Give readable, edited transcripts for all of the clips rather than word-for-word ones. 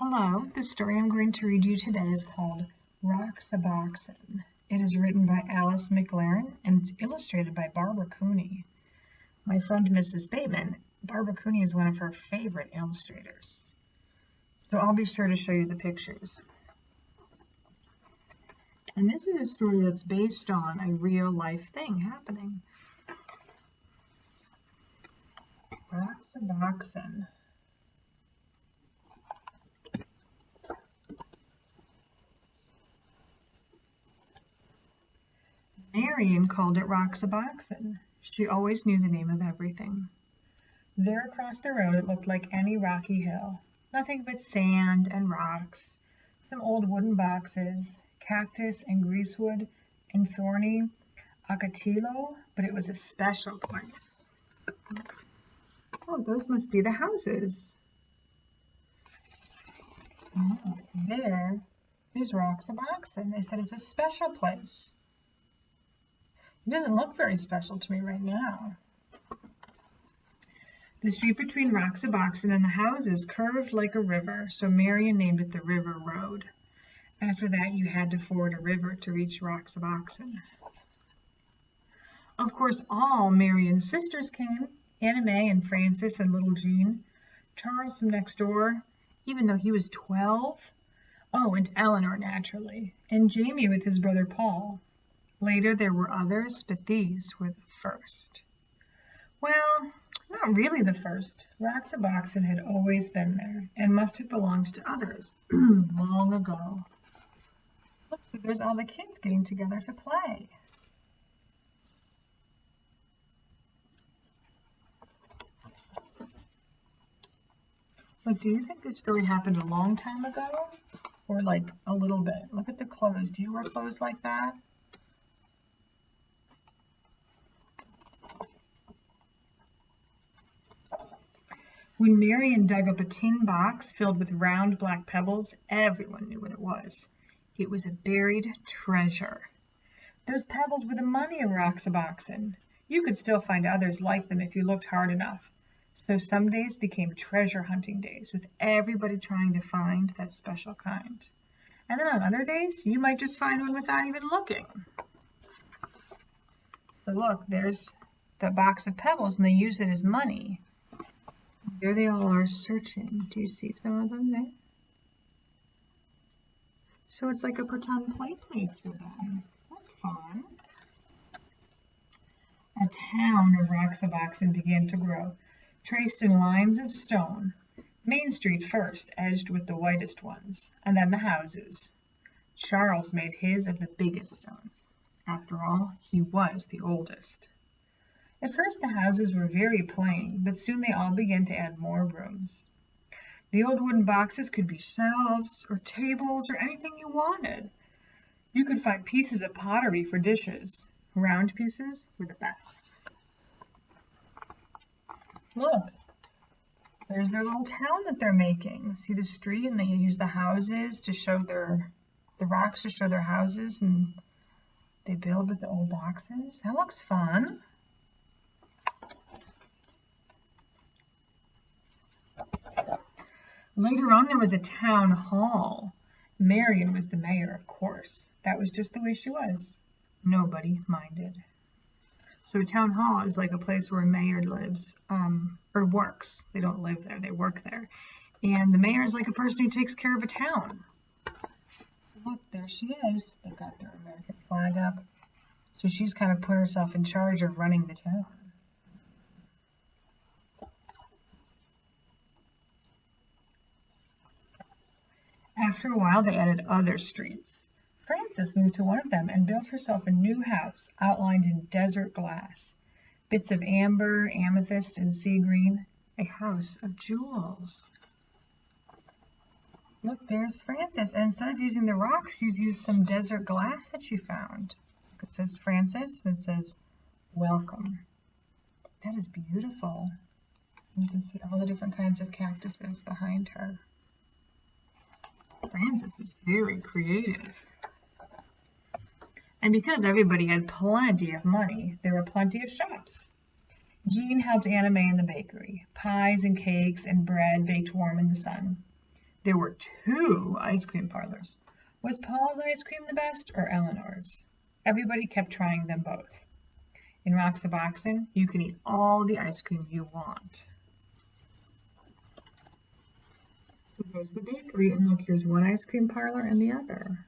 Hello, the story I'm going to read you today is called Roxaboxen. It is written by Alice McLarren and it's illustrated by Barbara Cooney. My friend Mrs. Bateman, Barbara Cooney is one of her favorite illustrators. So I'll be sure to show you the pictures. And this is a story that's based on a real life thing happening. Roxaboxen. Marion called it Roxaboxen. She always knew the name of everything. There across the road it looked like any rocky hill. Nothing but sand and rocks, some old wooden boxes, cactus and greasewood and thorny ocotillo, but it was a special place. Oh, those must be the houses. Oh, there is Roxaboxen. They said it's a special place. It doesn't look very special to me right now. The street between Roxaboxen and the houses curved like a river, so Marion named it the River Road. After that, you had to ford a river to reach Roxaboxen. Of course, all Marion's sisters came, Anna May and Frances and little Jean, Charles from next door, even though he was 12. Oh, and Eleanor, naturally, and Jamie with his brother Paul. Later there were others, but these were the first. Well, not really the first. Roxaboxen had always been there and must have belonged to others long ago. Look, there's all the kids getting together to play. Look, do you think this really happened a long time ago? Or like a little bit? Look at the clothes. Do you wear clothes like that? When Marion dug up a tin box filled with round black pebbles, everyone knew what it was. It was a buried treasure. Those pebbles were the money of Roxaboxen. You could still find others like them if you looked hard enough. So some days became treasure hunting days, with everybody trying to find that special kind. And then on other days, you might just find one without even looking. So look, there's the box of pebbles, and they use it as money. There they all are searching. Do you see some of them there? So it's like a pretend play place for them. That's fun. A town of Roxaboxen began to grow, traced in lines of stone. Main Street first, edged with the whitest ones, and then the houses. Charles made his of the biggest stones. After all, he was the oldest. At first the houses were very plain, but soon they all began to add more rooms. The old wooden boxes could be shelves or tables or anything you wanted. You could find pieces of pottery for dishes. Round pieces were the best. Look, there's their little town that they're making. See the street, and they use the houses to show the rocks to show their houses, and they build with the old boxes. That looks fun. Later on, there was a town hall. Marion was the mayor, of course. That was just the way she was. Nobody minded. So a town hall is like a place where a mayor lives, or works. They don't live there, they work there. And the mayor is like a person who takes care of a town. Look, there she is. They've got their American flag up. So she's kind of put herself in charge of running the town. After a while, they added other streets. Frances moved to one of them and built herself a new house outlined in desert glass. Bits of amber, amethyst, and sea green. A house of jewels. Look, there's Frances. And instead of using the rocks, she's used some desert glass that she found. Look, it says Frances, and it says, welcome. That is beautiful. You can see all the different kinds of cactuses behind her. Frances is very creative. And because everybody had plenty of money, there were plenty of shops. Jean helped Anna May in the bakery. Pies and cakes and bread baked warm in the sun. There were 2 ice cream parlors. Was Paul's ice cream the best or Eleanor's? Everybody kept trying them both. In Roxaboxen, you can eat all the ice cream you want. So there's the bakery, and look, here's one ice cream parlor and the other.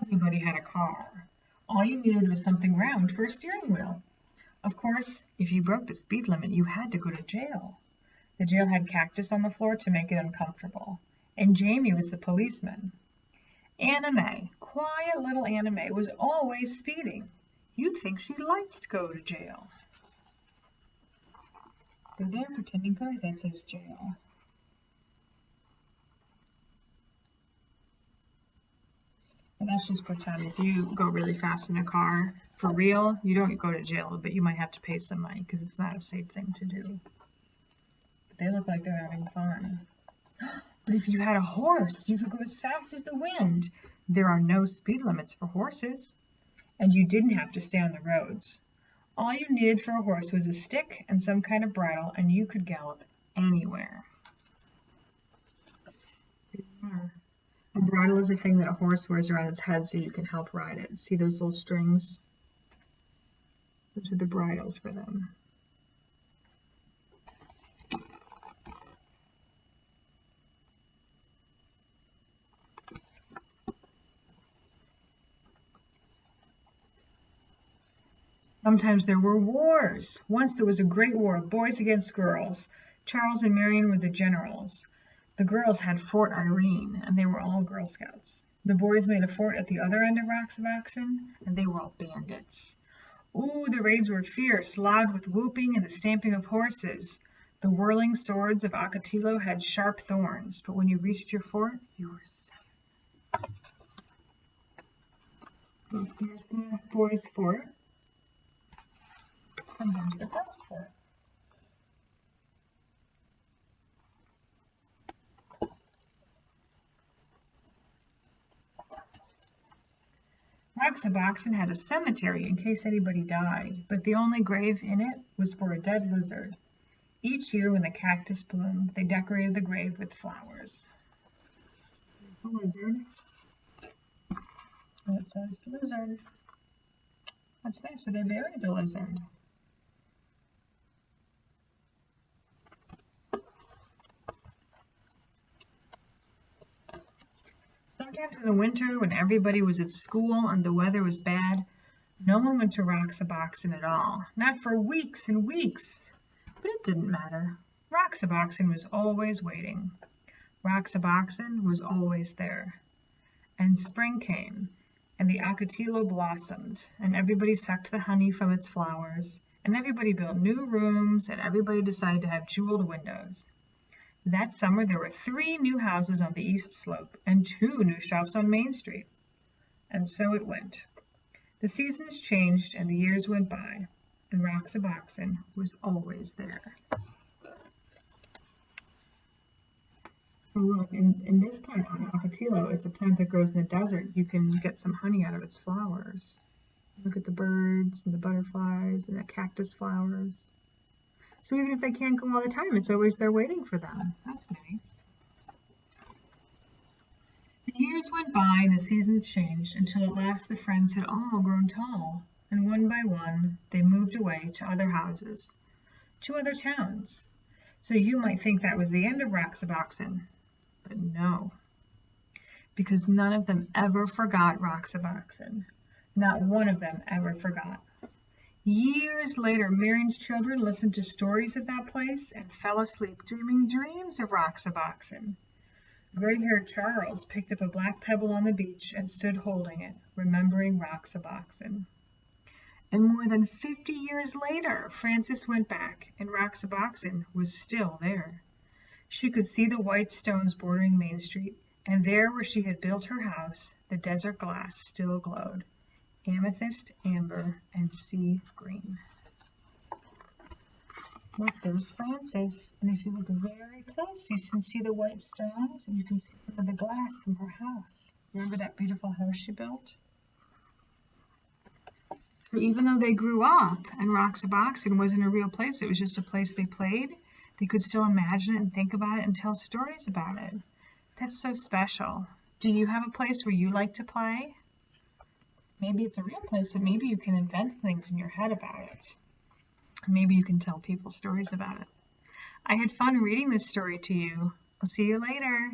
Everybody had a car. All you needed was something round for a steering wheel. Of course, if you broke the speed limit, you had to go to jail. The jail had cactus on the floor to make it uncomfortable, and Jamie was the policeman. Anna May, quiet little Anna May, was always speeding. You'd think she liked to go to jail. They're there pretending that says jail. And that's just pretend. If you go really fast in a car, for real, you don't go to jail, but you might have to pay some money because it's not a safe thing to do. But they look like they're having fun. But if you had a horse, you could go as fast as the wind. There are no speed limits for horses. And you didn't have to stay on the roads. All you needed for a horse was a stick and some kind of bridle, and you could gallop anywhere. A bridle is a thing that a horse wears around its head so you can help ride it. See those little strings? Those are the bridles for them. Sometimes there were wars. Once there was a great war of boys against girls. Charles and Marion were the generals. The girls had Fort Irene, and they were all Girl Scouts. The boys made a fort at the other end of Roxaboxen, and they were all bandits. Ooh, the raids were fierce, loud with whooping and the stamping of horses. The whirling swords of Ocotillo had sharp thorns, but when you reached your fort, you were safe. Look, here's the boys' fort, and there's the girls' fort. Roxaboxen had a cemetery in case anybody died, but the only grave in it was for a dead lizard. Each year when the cactus bloomed, they decorated the grave with flowers. There's the lizard. And it says lizard. That's nice, so they buried the lizard. Sometimes in the winter, when everybody was at school and the weather was bad, no one went to Roxaboxen at all, not for weeks and weeks. But it didn't matter. Roxaboxen was always waiting. Roxaboxen was always there. And spring came, and the Ocotillo blossomed, and everybody sucked the honey from its flowers, and everybody built new rooms, and everybody decided to have jeweled windows. That summer, there were 3 new houses on the east slope and 2 new shops on Main Street. And so it went. The seasons changed and the years went by, and Roxaboxen was always there. So look, in this plant on Ocotillo, it's a plant that grows in the desert. You can get some honey out of its flowers. Look at the birds and the butterflies and the cactus flowers. So even if they can't come all the time, it's always there waiting for them. That's nice. The years went by and the seasons changed until at last the friends had all grown tall, and one by one they moved away to other houses, to other towns. So you might think that was the end of Roxaboxen, but no, because none of them ever forgot Roxaboxen. Not one of them ever forgot. Years later, Marion's children listened to stories of that place and fell asleep dreaming dreams of Roxaboxen. Gray-haired Charles picked up a black pebble on the beach and stood holding it, remembering Roxaboxen. And more than 50 years later, Frances went back, and Roxaboxen was still there. She could see the white stones bordering Main Street, and there where she had built her house, the desert glass still glowed. Amethyst, amber, and sea green. Look, there's Frances, and if you look very close, you can see the white stones, and you can see some of the glass from her house. Remember that beautiful house she built? So even though they grew up and Roxaboxen wasn't a real place, it was just a place they played, they could still imagine it and think about it and tell stories about it. That's so special. Do you have a place where you like to play? Maybe it's a real place, but maybe you can invent things in your head about it. Maybe you can tell people stories about it. I had fun reading this story to you. I'll see you later.